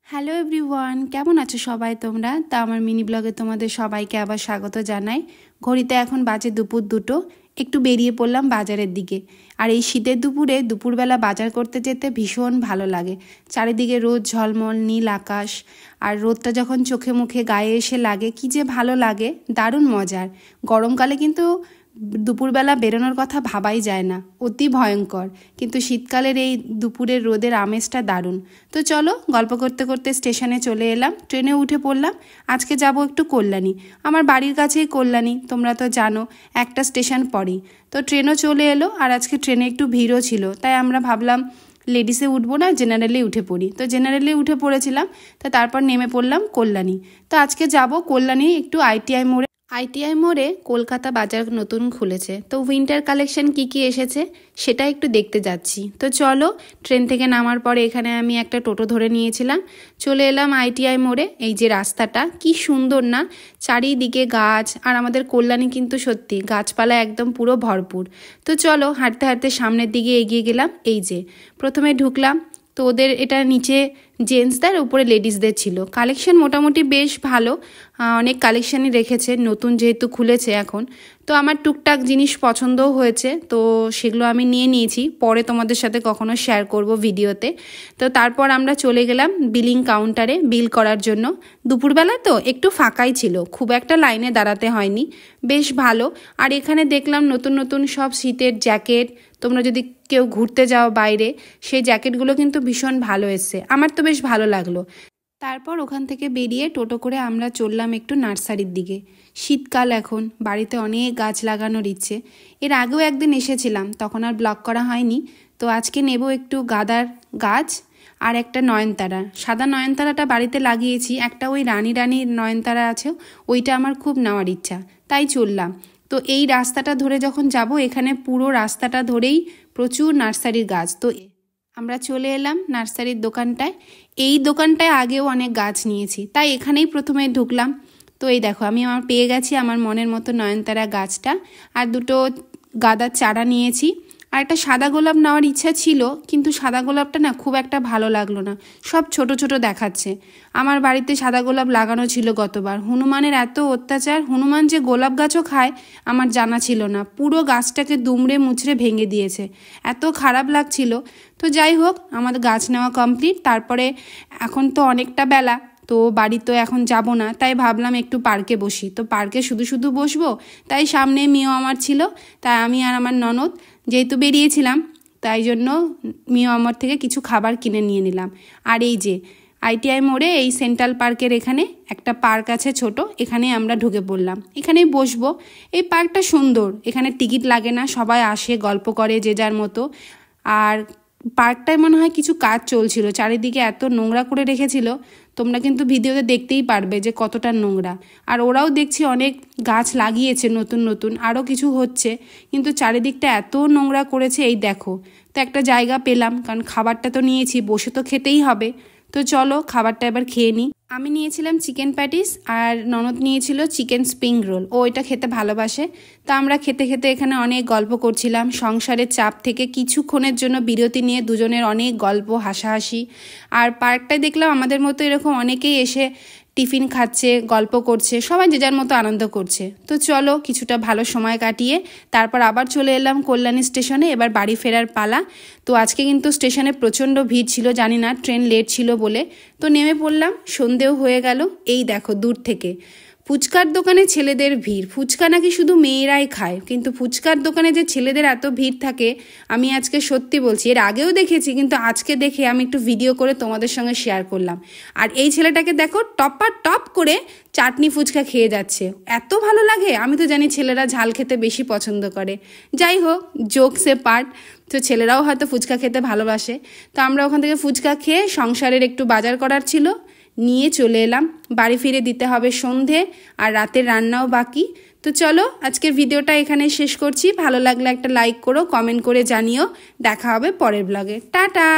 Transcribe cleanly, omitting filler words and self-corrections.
Hello everyone, কেমন আছো সবাই তোমরা? তা আমার মিনি ব্লগে তোমাদের সবাইকে আবার স্বাগত জানাই। ঘড়িতে এখন বাজে দুপুর 2টো। একটু বেরিয়ে পড়লাম বাজারের দিকে। আর এই শীতের দুপুরে দুপুরবেলা বাজার করতে যেতে ভীষণ ভালো লাগে। চারিদিকে রোদ ঝলমল, নীল আকাশ, আর রোদটা যখন চোখে মুখে গায়ে এসে লাগে কি যে ভালো লাগে, দারুণ মজার। গরমকালে কিন্তু দুপুরবেলা বেরোনোর কথা ভাবাই যায় না, অতি ভয়ঙ্কর। কিন্তু শীতকালের এই দুপুরের রোদের আমেজটা দারুণ। তো চলো, গল্প করতে করতে স্টেশনে চলে এলাম, ট্রেনে উঠে পড়লাম। আজকে যাব একটু কল্যাণী, আমার বাড়ির কাছেই কল্যাণী, তোমরা তো জানো, একটা স্টেশন পরেই। তো ট্রেনও চলে এলো, আর আজকে ট্রেনে একটু ভিড়ও ছিল, তাই আমরা ভাবলাম লেডিসে উঠবো না, জেনারেলে উঠে পড়ি। তো জেনারেলে উঠে পড়েছিলাম, তো তারপর নেমে পড়লাম কল্যাণী। তো আজকে যাব কল্যাণী একটু আইটিআই মোড়ে কলকাতা বাজার নতুন খুলেছে, তো উইন্টার কালেকশন কি এসেছে সেটা একটু দেখতে যাচ্ছি। তো চলো, ট্রেন থেকে নামার পরে এখানে আমি একটা টোটো ধরে নিয়েছিলাম, চলে এলাম আইটিআই মোড়ে। এই যে রাস্তাটা কি সুন্দর না, চারিদিকে গাছ, আর আমাদের কল্যাণী কিন্তু সত্যি গাছপালা একদম পুরো ভরপুর। তো চলো, হাঁটতে হাঁটতে সামনের দিকে এগিয়ে গেলাম। এই যে প্রথমে ঢুকলাম, তো ওদের এটা নিচে জেন্টসদের, উপরে লেডিসদের ছিল। কালেকশন মোটামুটি বেশ ভালো, অনেক কালেকশানই রেখেছে, নতুন যেহেতু খুলেছে এখন। তো আমার টুকটাক জিনিস পছন্দও হয়েছে, তো সেগুলো আমি নিয়ে নিয়েছি, পরে তোমাদের সাথে কখনো শেয়ার করব ভিডিওতে। তো তারপর আমরা চলে গেলাম বিলিং কাউন্টারে বিল করার জন্য। দুপুরবেলা তো একটু ফাঁকাই ছিল, খুব একটা লাইনে দাঁড়াতে হয়নি, বেশ ভালো। আর এখানে দেখলাম নতুন নতুন সব শীতের জ্যাকেট, তোমরা যদি কেউ ঘুরতে যাও বাইরে, সেই জ্যাকেটগুলো কিন্তু ভীষণ ভালো এসছে, আমার তো বেশ ভালো লাগলো। তারপর ওখান থেকে বেরিয়ে টোটো করে আমরা চললাম একটু নার্সারির দিকে। শীতকাল, এখন বাড়িতে অনেক গাছ লাগানোর ইচ্ছে। এর আগেও একদিন এসেছিলাম, তখন আর ব্লগ করা হয়নি। তো আজকে নেব একটু গাঁদার গাছ আর একটা নয়নতারা। সাদা নয়নতারাটা বাড়িতে লাগিয়েছি, একটা ওই রানী রানী নয়নতারা আছে, ওইটা আমার খুব নেওয়ার ইচ্ছা, তাই চললাম। তো এই রাস্তাটা ধরে যখন যাব, এখানে পুরো রাস্তাটা ধরেই প্রচুর নার্সারির গাছ। তো আমরা চলে এলাম নার্সারির দোকানটায়। এই দোকানটায় আগেও অনেক গাছ নিয়েছি, তাই এখানেই প্রথমে ঢুকলাম। তো এই দেখো, আমি পেয়ে গেছি আমার মনের মতো নয়নতারা গাছটা, আর দুটো গাঁদার চারা নিয়েছি। আর একটা সাদা গোলাপ নেওয়ার ইচ্ছা ছিল, কিন্তু সাদা গোলাপটা না খুব একটা ভালো লাগলো না, সব ছোট ছোট দেখাচ্ছে। আমার বাড়িতে সাদা গোলাপ লাগানো ছিল গতবার, হনুমানের এত অত্যাচার, হনুমান যে গোলাপ গাছও খায় আমার জানা ছিল না, পুরো গাছটাকে দুমড়ে মুচড়ে ভেঙে দিয়েছে, এত খারাপ লাগছিল। তো যাই হোক, আমাদের গাছ নেওয়া কমপ্লিট। তারপরে এখন তো অনেকটা বেলা, তো বাড়ি তো এখন যাব না, তাই ভাবলাম একটু পার্কে বসি। তো পার্কে শুধু শুধু বসবো, তাই সামনে মিও আমার ছিল, তাই আমি আর আমার ননদ যেহেতু বেরিয়েছিলাম, তাই জন্য মিও আমার থেকে কিছু খাবার কিনে নিয়ে নিলাম। আর এই যে আইটিআই মোড়ে এই সেন্ট্রাল পার্কের এখানে একটা পার্ক আছে ছোট, এখানে আমরা ঢুকে পড়লাম, এখানেই বসবো। এই পার্কটা সুন্দর, এখানে টিকিট লাগে না, সবাই আসে গল্প করে যে যার মতো। আর পার্কটায় মনে হয় কিছু কাজ চলছিল, চারিদিকে এত নোংরা করে রেখেছিল, তোমরা কিন্তু ভিডিওতে দেখতেই পারবে যে কতটা নোংরা। আর ওরাও দেখছি অনেক গাছ লাগিয়েছে নতুন নতুন, আরও কিছু হচ্ছে, কিন্তু চারিদিকটা এত নোংরা করেছে। এই দেখো, তো একটা জায়গা পেলাম, কারণ খাবারটা তো নিয়েছি, বসে তো খেতেই হবে। তো চলো খাবারটা এবার খেয়ে নিই। আমি নিয়েছিলাম চিকেন প্যাটিস, আর ননদ নিয়েছিল চিকেন স্প্রিং রোল, ও এটা খেতে ভালোবাসে। তা আমরা খেতে খেতে এখানে অনেক গল্প করছিলাম, সংসারের চাপ থেকে কিছুক্ষণের জন্য বিরতি নিয়ে দুজনের অনেক গল্প হাসাহাসি। আর পার্কটায় দেখলাম আমাদের মতো এরকম অনেকেই এসে টিফিন খাচ্ছে, গল্প করছে, সবাই যে যার মতো আনন্দ করছে। তো চলো কিছুটা ভালো সময় কাটিয়ে তারপর আবার চলে এলাম কল্যাণী স্টেশনে, এবার বাড়ি ফেরার পালা। তো আজকে কিন্তু স্টেশনে প্রচণ্ড ভিড় ছিল, জানি না ট্রেন লেট ছিল বলে। তো নেমে পড়লাম, সন্ধেও হয়ে গেল। এই দেখো দূর থেকে ফুচকার দোকানে ছেলেদের ভিড়, ফুচকা নাকি শুধু মেয়েরাই খায়, কিন্তু ফুচকার দোকানে যে ছেলেদের এত ভিড় থাকে আমি আজকে সত্যি বলছি, এর আগেও দেখেছি, কিন্তু আজকে দেখে আমি একটু ভিডিও করে তোমাদের সঙ্গে শেয়ার করলাম। আর এই ছেলেটাকে দেখো টপ করে চাটনি ফুচকা খেয়ে যাচ্ছে, এত ভালো লাগে। আমি তো জানি ছেলেরা ঝাল খেতে বেশি পছন্দ করে, যাই হোক জোকসে পার্ট। তো ছেলেরাও হয়তো ফুচকা খেতে ভালোবাসে। তো আমরা ওখান থেকে ফুচকা খেয়ে সংসারের একটু বাজার করার ছিল, নিয়ে চলে এলাম। বাড়ি ফিরে দিতে হবে সন্ধে, আর রাতের রান্নাও বাকি। তো চলো আজকের ভিডিওটা এখানে শেষ করছি, ভালো লাগলে একটা লাইক করো, কমেন্ট করে জানিও। দেখা হবে পরের ব্লগে, টাটা।